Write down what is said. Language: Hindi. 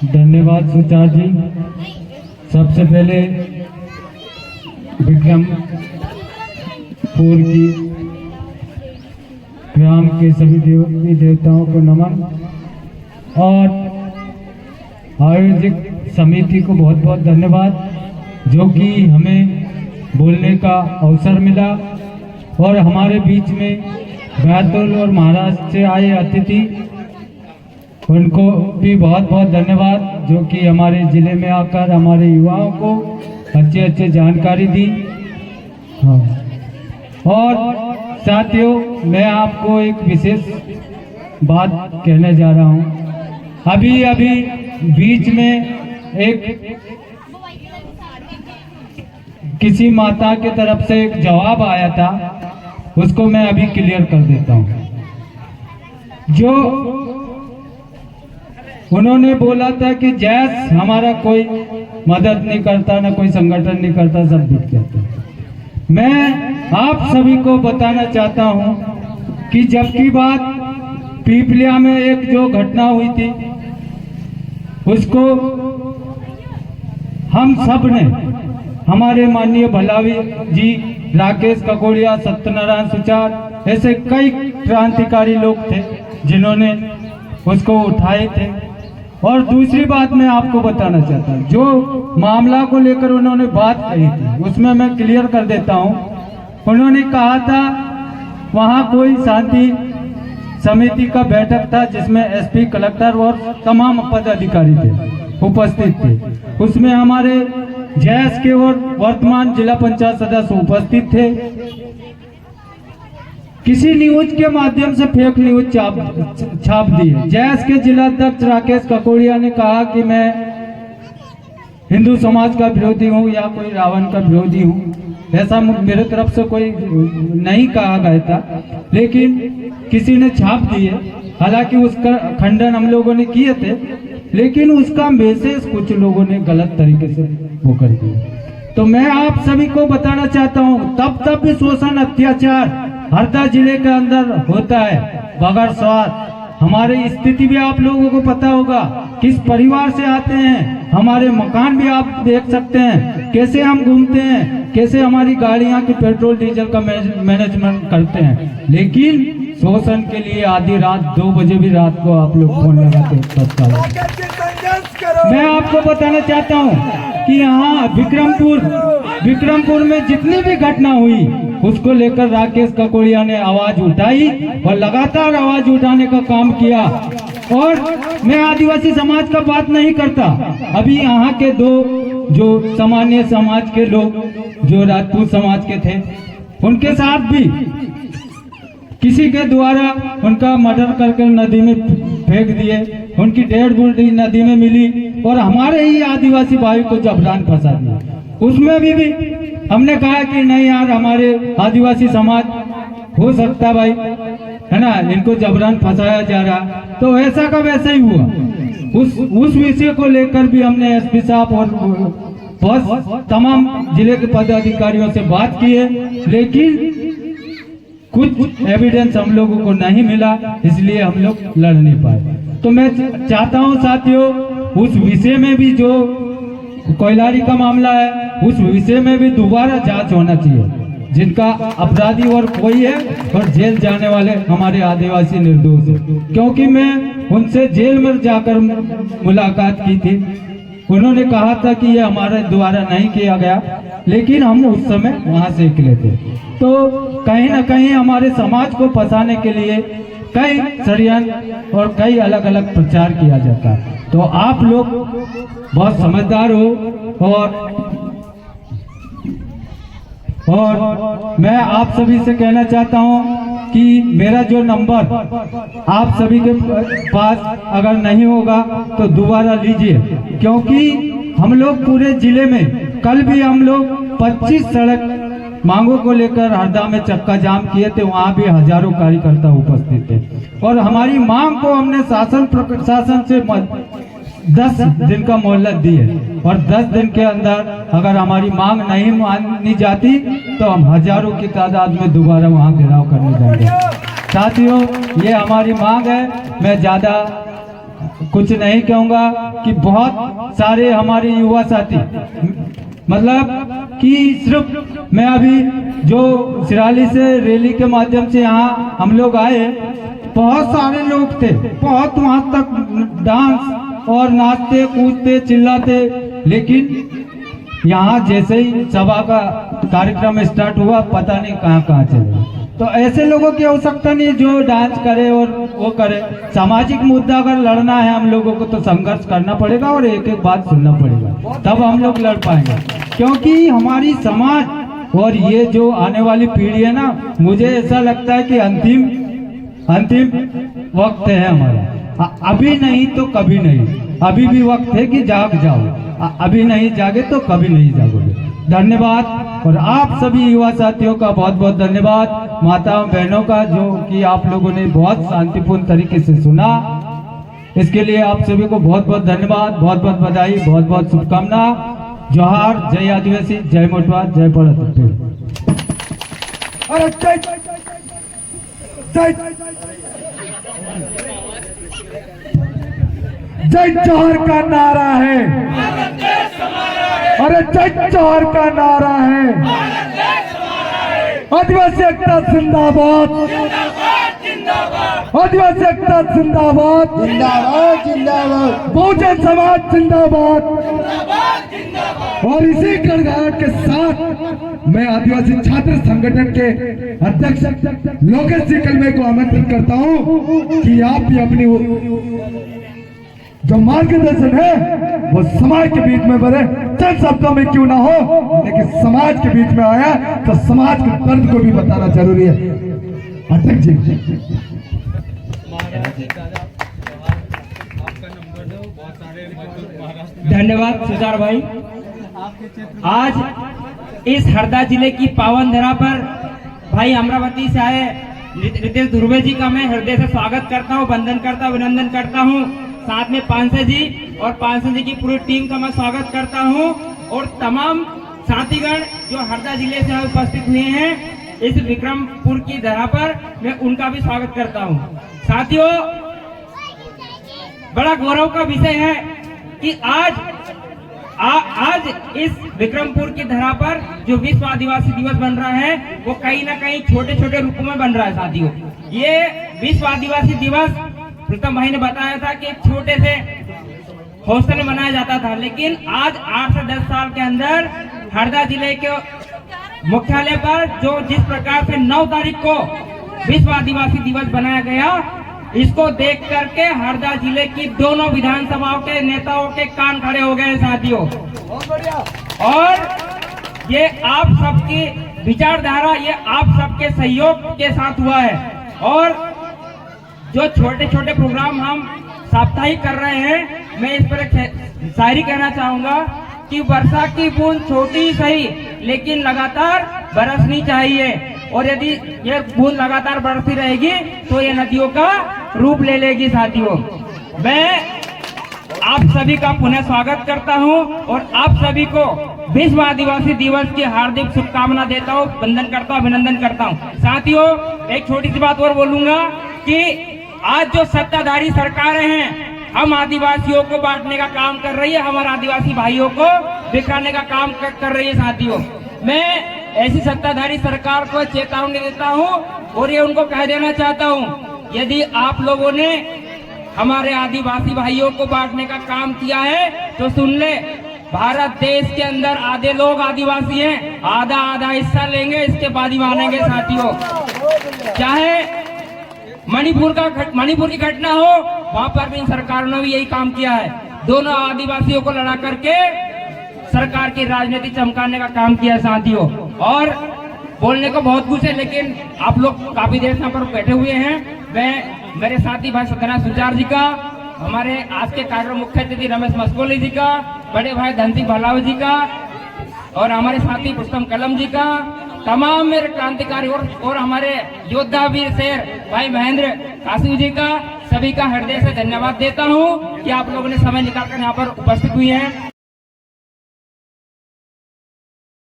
धन्यवाद सुचार जी। सबसे पहले विक्रमपुर की ग्राम के सभी देवी देवताओं को नमन और आयोजक समिति को बहुत बहुत धन्यवाद जो कि हमें बोलने का अवसर मिला और हमारे बीच में बैतूल और महाराष्ट्र से आए अतिथि उनको भी बहुत बहुत धन्यवाद जो कि हमारे ज़िले में आकर हमारे युवाओं को अच्छे जानकारी दी। हाँ। और साथियों, मैं आपको एक विशेष बात कहने जा रहा हूँ। अभी बीच में एक किसी माता की तरफ से एक जवाब आया था, उसको मैं अभी क्लियर कर देता हूँ। जो उन्होंने बोला था कि जैस हमारा कोई मदद नहीं करता, ना कोई संगठन नहीं करता, सब बिक जाता। मैं आप सभी को बताना चाहता हूं कि जब की बात पीपलिया में एक जो घटना हुई थी उसको हम सब ने, हमारे माननीय भलावी जी, राकेश ककोड़िया, सत्यनारायण सुचार, ऐसे कई क्रांतिकारी लोग थे जिन्होंने उसको उठाए थे। और दूसरी बात मैं आपको बताना चाहता हूँ, जो मामला को लेकर उन्होंने बात कही थी उसमें मैं क्लियर कर देता हूँ। उन्होंने कहा था वहाँ कोई शांति समिति का बैठक था जिसमें एसपी, कलेक्टर और तमाम पदाधिकारी थे, उपस्थित थे। उसमें हमारे जैस के और वर्तमान जिला पंचायत सदस्य उपस्थित थे। किसी न्यूज के माध्यम से फेक न्यूज छाप दी। जैस के जिला अध्यक्ष राकेश ककोड़िया ने कहा कि मैं हिंदू समाज का विरोधी हूं या कोई रावण का विरोधी हूं। ऐसा मेरे तरफ से कोई नहीं कहा गया था, लेकिन किसी ने छाप दिए। हालांकि उसका खंडन हम लोगों ने किए थे, लेकिन उसका मैसेज कुछ लोगों ने गलत तरीके से वो कर दिया। तो मैं आप सभी को बताना चाहता हूँ, तब भी शोषण, अत्याचार हरदा जिले के अंदर होता है बगैर स्वार्थ। हमारी स्थिति भी आप लोगों को पता होगा, किस परिवार से आते हैं। हमारे मकान भी आप देख सकते हैं, कैसे हम घूमते हैं, कैसे हमारी गाड़ियां की पेट्रोल डीजल का मैनेजमेंट करते हैं। लेकिन शोषण के लिए आधी रात 2 बजे भी रात को आप लोग फोन लगाते हैं। मैं आपको बताना चाहता हूँ कि यहाँ विक्रमपुर में जितनी भी घटना हुई उसको लेकर राकेश ककोड़िया ने आवाज उठाई और लगातार आवाज उठाने का काम किया। और मैं आदिवासी समाज का बात नहीं करता, अभी यहाँ के 2 जो सामान्य समाज के लोग जो राजपूत समाज के थे, उनके साथ भी किसी के द्वारा उनका मर्डर करके नदी में फेंक दिए। उनकी डेड बॉडी नदी में मिली और हमारे ही आदिवासी भाई को जबरन फंसा दिया। उसमें भी हमने कहा कि नहीं यार, हमारे आदिवासी समाज हो सकता भाई, है ना, इनको जबरन फंसाया जा रहा। तो ऐसा का वैसा ही हुआ। उस विषय को लेकर भी हमने एसपी साहब और बस तमाम जिले के पदाधिकारियों से बात की है, लेकिन कुछ एविडेंस हम लोगों को नहीं मिला, इसलिए हम लोग लड़ नहीं पाए। तो मैं चाहता हूं साथियों, उस विषय में भी जो कोयलारी का मामला है, उस विषय में भी दोबारा जांच होना चाहिए। जिनका अपराधी और कोई है और जेल जाने वाले हमारे आदिवासी निर्दोष है। क्योंकि मैं उनसे जेल में जाकर मुलाकात की थी, उन्होंने कहा था कि ये हमारे द्वारा नहीं किया गया, लेकिन हम उस समय वहां से निकले थे। तो कहीं ना कहीं हमारे समाज को फंसाने के लिए कई षड्यंत्र और कई अलग अलग प्रचार किया जाता है। तो आप लोग बहुत समझदार हो और मैं आप सभी से कहना चाहता हूं कि मेरा जो नंबर आप सभी के पास अगर नहीं होगा तो दोबारा लीजिए, क्योंकि हम लोग पूरे जिले में कल भी हम लोग 25 सड़क मांगों को लेकर हरदा में चक्का जाम किए थे। वहां भी हजारों कार्यकर्ता उपस्थित थे और हमारी मांग को हमने शासन प्रशासन से 10 दिन का मोहलत दी है और 10 दिन के अंदर अगर हमारी मांग नहीं मानी जाती तो हम हजारों की तादाद में दोबारा वहां घेराव करने जाएंगे। साथियों, ये हमारी मांग है। मैं ज्यादा कुछ नहीं कहूँगा कि बहुत सारे हमारे युवा साथी, मतलब कि सिर्फ मैं अभी जो सिराली से रैली के माध्यम से यहाँ हम लोग आए, बहुत सारे लोग थे, बहुत वहां तक डांस और नाचते कूदते चिल्लाते, लेकिन यहाँ जैसे ही सभा का कार्यक्रम स्टार्ट हुआ पता नहीं कहाँ कहाँ चले। तो ऐसे लोगों की आवश्यकता नहीं जो डांस करे और वो करे। सामाजिक मुद्दा अगर लड़ना है हम लोगों को तो संघर्ष करना पड़ेगा और एक एक बात सुनना पड़ेगा, तब हम लोग लड़ पाएंगे। क्योंकि हमारी समाज और ये जो आने वाली पीढ़ी है ना, मुझे ऐसा लगता है कि अंतिम वक्त है हमारा। अभी नहीं तो कभी नहीं, अभी भी वक्त है कि जाग जाओ, अभी नहीं जागे तो कभी नहीं जागोगे। धन्यवाद। और आप सभी युवा साथियों का बहुत बहुत धन्यवाद, माताओं बहनों का, जो कि आप लोगों ने बहुत शांतिपूर्ण तरीके से सुना, इसके लिए आप सभी को बहुत बहुत धन्यवाद, बहुत बहुत बधाई, बहुत बहुत शुभकामना। जोहार, जय आदिवासी, जय मोटवा, जय पड़त। जय जोहर का नारा है, अरे जय जोहर का नारा है। आदिवासी एकता जिंदाबाद, आदिवासी एकता जिंदाबाद, जिंदाबाद जिंदाबाद, बहुजन समाज जिंदाबाद। और इसी गड़गड़ाहट के साथ मैं आदिवासी छात्र संगठन के अध्यक्ष लोकेश जी कलमे को आमंत्रित करता हूं कि आप भी अपनी जो मार्गदर्शन है वो समाज के बीच में बढ़े, चंद शब्दों में क्यों ना हो, लेकिन समाज के बीच में आया तो समाज के दर्द को भी बताना जरूरी है। अध्यक्ष जी, धन्यवाद सुजार भाई। आज इस हरदा जिले की पावन धरा पर भाई अमरावती से आए रितेश धुर्वे जी का मैं हृदय से स्वागत करता हूं, वंदन करता हूं, अभिनंदन करता हूं। साथ में पांसे जी और पांसे जी की पूरी टीम का मैं स्वागत करता हूं और तमाम साथीगण जो हरदा जिले से उपस्थित हुए हैं इस विक्रमपुर की धरा पर, मैं उनका भी स्वागत करता हूं। साथियों, बड़ा गौरव का विषय है कि आज इस विक्रमपुर की धरा पर जो विश्व आदिवासी दिवस बन रहा है वो कहीं ना कहीं छोटे छोटे रूपों में बन रहा है। साथियों, ये विश्व आदिवासी दिवस प्रीतम भाई ने बताया था कि एक छोटे से हॉस्टल में मनाया जाता था, लेकिन आज 8 से 10 साल के अंदर हरदा जिले के मुख्यालय पर जो जिस प्रकार से 9 तारीख को विश्व आदिवासी दिवस बनाया गया, इसको देख करके हरदा जिले की दोनों विधानसभाओं के नेताओं के कान खड़े हो गए साथियों। और ये आप सबकी विचारधारा, ये आप सबके सहयोग के साथ हुआ है। और जो छोटे छोटे प्रोग्राम हम साप्ताहिक कर रहे हैं, मैं इस पर एक शायरी कहना चाहूंगा कि वर्षा की बूंद छोटी सही लेकिन लगातार बरसनी चाहिए, और यदि ये बूंद लगातार बरसती रहेगी तो ये नदियों का रूप ले लेगी। साथियों, मैं आप सभी का पुनः स्वागत करता हूं और आप सभी को विश्व आदिवासी दिवस की हार्दिक शुभकामना देता हूं, वंदन करता हूं, अभिनंदन करता हूं। साथियों, एक छोटी सी बात और बोलूंगा कि आज जो सत्ताधारी सरकारें हैं, हम आदिवासियों को बांटने का काम कर रही है, हमारे आदिवासी भाइयों को बिखरने का काम कर रही है। साथियों, मैं ऐसी सत्ताधारी सरकार को चेतावनी देता हूं और ये उनको कह देना चाहता हूं, यदि आप लोगों ने हमारे आदिवासी भाइयों को बांटने का काम किया है तो सुन ले, भारत देश के अंदर आधे लोग आदिवासी हैं, आधा आधा हिस्सा लेंगे, इसके बाद ही मानेंगे। साथियों, चाहे मणिपुर की घटना हो, वहां पर भी इन सरकारों ने भी यही काम किया है, दोनों आदिवासियों को लड़ा करके सरकार की राजनीति चमकाने का काम किया है। साथियों, और बोलने को बहुत कुछ है, लेकिन आप लोग काफी देर से यहाँ पर बैठे हुए हैं। मैं मेरे साथी भाई सत्यनारायण सुचार जी का, हमारे आज के कार्यक्रम मुख्य अतिथि रमेश मस्कोली जी का, बड़े भाई धन सिंह भलाव जी का और हमारे साथी पुष्पम कलम जी का, तमाम मेरे क्रांतिकारी और हमारे योद्धा वीर शेर भाई महेंद्र काशी जी का, सभी का हृदय से धन्यवाद देता हूं कि आप लोगों ने समय निकालकर यहाँ पर उपस्थित हुए हैं।